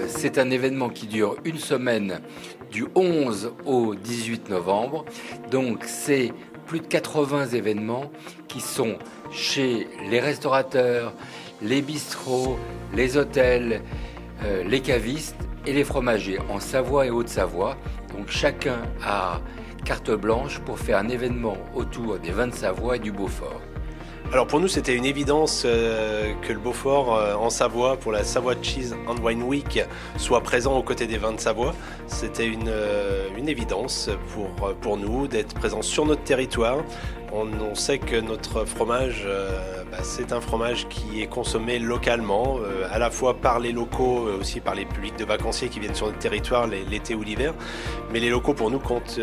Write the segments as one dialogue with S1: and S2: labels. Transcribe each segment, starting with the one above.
S1: C'est un événement qui dure une semaine du 11 au 18 novembre. Donc c'est plus de 80 événements qui sont chez les restaurateurs, les bistrots, les hôtels, les cavistes et les fromagers en Savoie et Haute-Savoie. Donc chacun a carte blanche pour faire un événement autour des vins de Savoie et du Beaufort.
S2: Alors pour nous, c'était une évidence que le Beaufort en Savoie, pour la Savoie Cheese and Wine Week, soit présent aux côtés des vins de Savoie. C'était une évidence pour nous d'être présent sur notre territoire. On sait que notre fromage, c'est un fromage qui est consommé localement, à la fois par les locaux, aussi par les publics de vacanciers qui viennent sur notre territoire l'été ou l'hiver. Mais les locaux pour nous comptent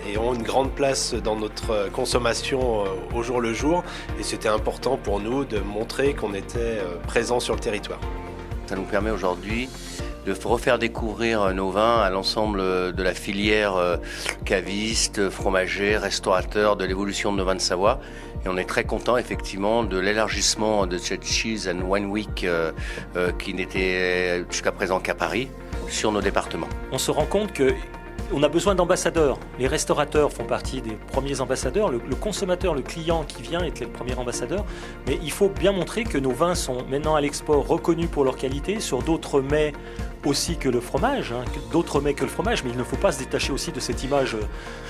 S2: et ont une grande place dans notre consommation au jour le jour. Et c'était important pour nous de montrer qu'on était présent sur le territoire.
S3: Ça nous permet aujourd'hui de refaire découvrir nos vins à l'ensemble de la filière caviste, fromager, restaurateur, de l'évolution de nos vins de Savoie. Et on est très content effectivement de l'élargissement de cette Cheese and Wine Week qui n'était jusqu'à présent qu'à Paris, sur nos départements.
S4: On se rend compte que on a besoin d'ambassadeurs. Les restaurateurs font partie des premiers ambassadeurs. Le consommateur, le client qui vient est le premier ambassadeur. Mais il faut bien montrer que nos vins sont maintenant à l'export reconnus pour leur qualité, sur d'autres mets aussi que le fromage, d'autres mets que le fromage, mais il ne faut pas se détacher aussi de cette image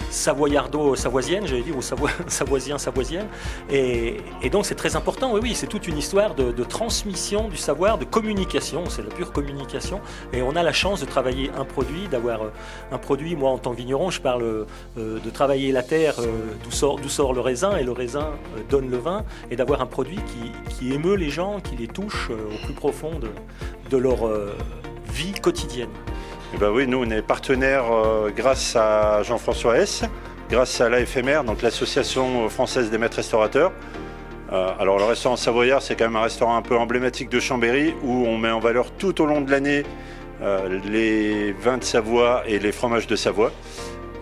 S4: savoyardo-savoisienne, j'allais dire, ou savoisien-savoisienne. Et donc c'est très important, oui, c'est toute une histoire de transmission du savoir, de communication, c'est la pure communication. Et on a la chance de travailler un produit, d'avoir un produit, moi en tant que vigneron, je parle de travailler la terre, d'où sort le raisin, et le raisin donne le vin, et d'avoir un produit qui émeut les gens, qui les touche au plus profond de leur vie quotidienne.
S5: Eh ben oui, nous on est partenaires grâce à Jean-François Hess, grâce à l'AFMR, donc l'Association française des maîtres restaurateurs. Alors le restaurant Savoyard, c'est quand même un restaurant un peu emblématique de Chambéry où on met en valeur tout au long de l'année les vins de Savoie et les fromages de Savoie.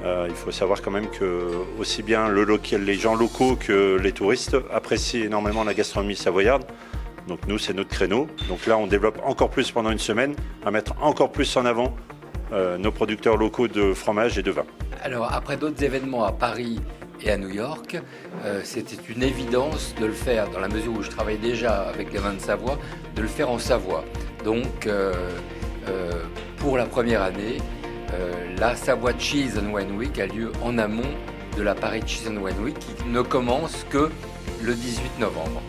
S5: Il faut savoir quand même que aussi bien les gens locaux que les touristes apprécient énormément la gastronomie savoyarde. Donc nous, c'est notre créneau. Donc là, on développe encore plus pendant une semaine, à mettre encore plus en avant nos producteurs locaux de fromage et de vin.
S1: Alors après d'autres événements à Paris et à New York, c'était une évidence de le faire, dans la mesure où je travaille déjà avec les vins de Savoie, de le faire en Savoie. Donc pour la première année, la Savoie Cheese and Wine Week a lieu en amont de la Paris Cheese and Wine Week qui ne commence que le 18 novembre.